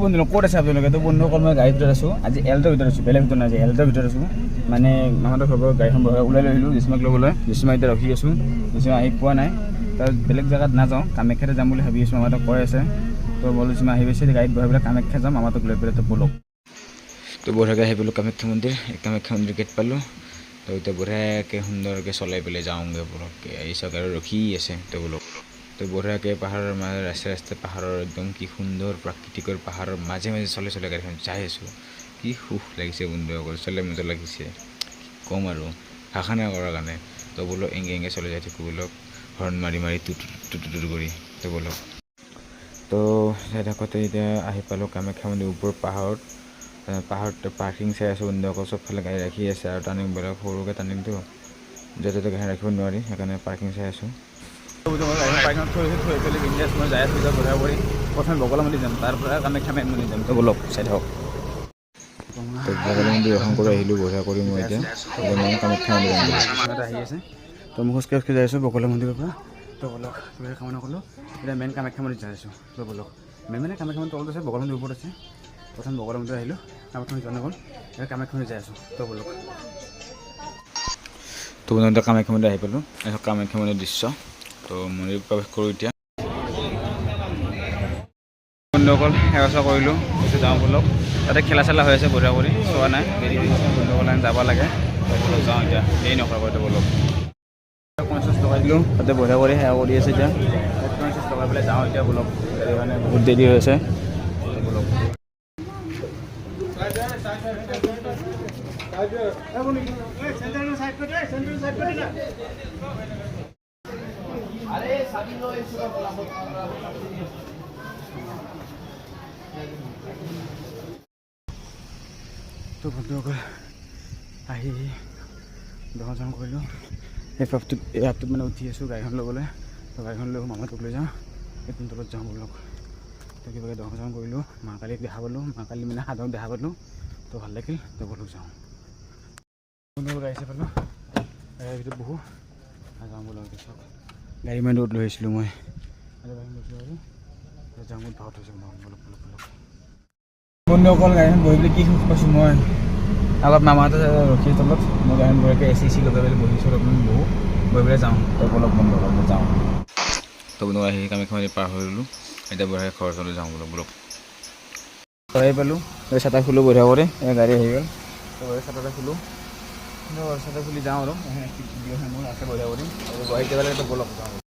বন্ধু ক'ত আছে আপোনালোকে? তো বন্ধুসকল মই গাড়ীৰ ভিতৰত আছোঁ। আজি এল্টৰ ভিতৰত আছোঁ, বেলেগ ভিতৰত নাই, এল্টৰ ভিতৰত আছোঁ। মানে মামাহঁতৰ ঘৰৰ গাড়ীখন ওলাই লৈ আহিলোঁ জেচিমাক ল'বলৈ। জেচিমা এতিয়া ৰখি আছোঁ, জেচিমা আহি পোৱা নাই। তাৰ বেলেগ জেগাত নাযাওঁ, কামাখ্যাতে যাম বুলি ভাবি আছোঁ। মামাহঁতক কৈ আছে, তো বলো জেচিমা আহি গৈছে, গাড়ীত বহাই পেলাই কামাখ্যা যাম, মামাহঁতক লৈ পেলাই। তো বলক, তো বঢ়িয়াকৈ আহি পালোঁ কামাখ্যা মন্দিৰ গেট পালোঁ। তো এতিয়া বঢ়িয়াকৈ সুন্দৰকৈ চলাই পেলাই যাওঁগৈ বলককৈ। এই চাওক আৰু ৰখি আছে, তো বলক। তো বঢ়িয়াকৈ পাহাৰৰ মাজে ৰাস্তাই পাহাৰৰ একদম কি সুন্দৰ প্ৰাকৃতিকৰ পাহাৰৰ মাজে মাজে চলাই গাড়ীখন যাই আছোঁ। কি সুখ লাগিছে বন্ধুসকল, চলাই মজা লাগিছে, ক'ম আৰু ভাষা নাই কৰাৰ কাৰণে। তো বলক এংগে চলাই যাই থাকোঁ বলক, হৰ্ণ মাৰি মাৰি টু কৰি। তো বলক, তো যাই থাকোঁতে এতিয়া আহি পালোঁ কামাখ্যা মন্দিৰ ওপৰৰ পাহাৰত পাৰ্কিং চাই আছোঁ বন্ধুসকল। চবফালে গাড়ী ৰাখি আছে আৰু টাৰ্ণিংবিলাক সৰুকৈ টাৰ্ণিংটো, য'তে ত'তে গাড়ী ৰাখিব নোৱাৰি, সেইকাৰণে পাৰ্কিং চাই আছোঁ। পাৰ্কিঙত থৈ পেলাই বিন্দাছ মই যাই আছোঁ বঢ়িয়া কৰি। প্ৰথমে বগলামন্দিৰ যাম, তাৰ পৰা কামাখ্যা মন্দিৰ যাম। তো বলক চাই থাকক। তো বগলামন্দিৰ দৰ্শন কৰি আহিলোঁ বঢ়িয়া কৰি। মই এতিয়া কামাখ্যা মন্দিৰ আহি আছে, তো মই খোজকাঢ়ি যাই আছোঁ বগলামন্দিৰৰ পৰা। তো বলক কামনা কৰিলোঁ, এতিয়া মেইন কামাখ্যা মন্দিৰ যাই আছোঁ। তো বলক, মেইন মানে কামাখ্যা মন্দিৰ তলত আছে, বগলামন্দিৰ ওপৰত আছে। প্ৰথম বগলামন্দিৰ আহিলোঁ, কামাখ্যা মন্দিৰ জনা গ'ল, এতিয়া কামাখ্যা মন্দিৰ যাই আছোঁ। তো বলক, তো কামাখ্যা মন্দিৰ আহি পালোঁ। কামাখ্যা মন্দিৰ দৃশ্য, তো মন্দিৰ প্ৰৱেশ কৰোঁ এতিয়া। বন্ধুসকল সেৱা চেৱা কৰিলোঁ, পিছত যাওঁ বলক। তাতে খেলা চেলা হৈ আছে বঢ়িয়া কৰি, চোৱা নাই, দেৰি বন্ধুসকল যাব লাগে। বলক যাওঁ এতিয়া, দেৰি নকৰা কৰিতে বলক। 50 টকা দিলোঁ, তাতে বঢ়িয়া কৰি সেৱা কৰি আছে এতিয়া। 50 টকা পেলাই যাওঁ এতিয়া বলক, মানে বহুত দেৰি হৈ আছে বলক। তো বন্ধুসকল আহি দৰ্শন কৰিলোঁ। এই এপটোত মানে উঠি আছোঁ গাড়ীখন ল'বলৈ। তো গাড়ীখন লৈ মামাহঁতক লৈ যাওঁ, এই তলত যাওঁ বলক। তো কিবাকৈ দৰ্শন কৰিলোঁ, মা কালীক দেখা পালোঁ, মা কালী মানে সাধক দেখা পালোঁ। তো ভাল লাগিল, তো বলক যাওঁ। বন্ধুসকল গাড়ী চাই পালোঁ, গাড়ীৰ ভিতৰত বহু যাওঁ বলক। চাওক গাড়ী মানে ৰ'দ লৈ আহিছিলোঁ মই, আৰু যাওঁ বহুত ভাগত হৈছোঁ। বলক বলক বলক বন্ধুসকল, গাড়ীখন বহি পেলাই কি সুখ পাইছোঁ মই। আগত মামাহঁতে ৰখি তলত, মই গাড়ীখন বঢ়িয়াকৈ এচি লগাই পেলাই বহিছোঁ, অলপমান বহি পেলাই যাওঁ। তো বলক বন্ধুসকল যাওঁ। তো বন্ধুসকল আহি কামাখ্যা মন্দিৰ পাৰ হৈ ল'লোঁ, এতিয়া বঢ়িয়াকৈ ঘৰ চলৈ যাওঁ বলক বলক। আহি পালোঁ, চাটা খুলোঁ বঢ়িয়া কৰি, গাড়ী আহি গ'ল। তো চাটাটা খুলোঁ, চাটা খুলি যাওঁ আৰু মোৰ আছে বঢ়িয়া কৰি বহি যাব লাগে। তো বলক যাওঁ।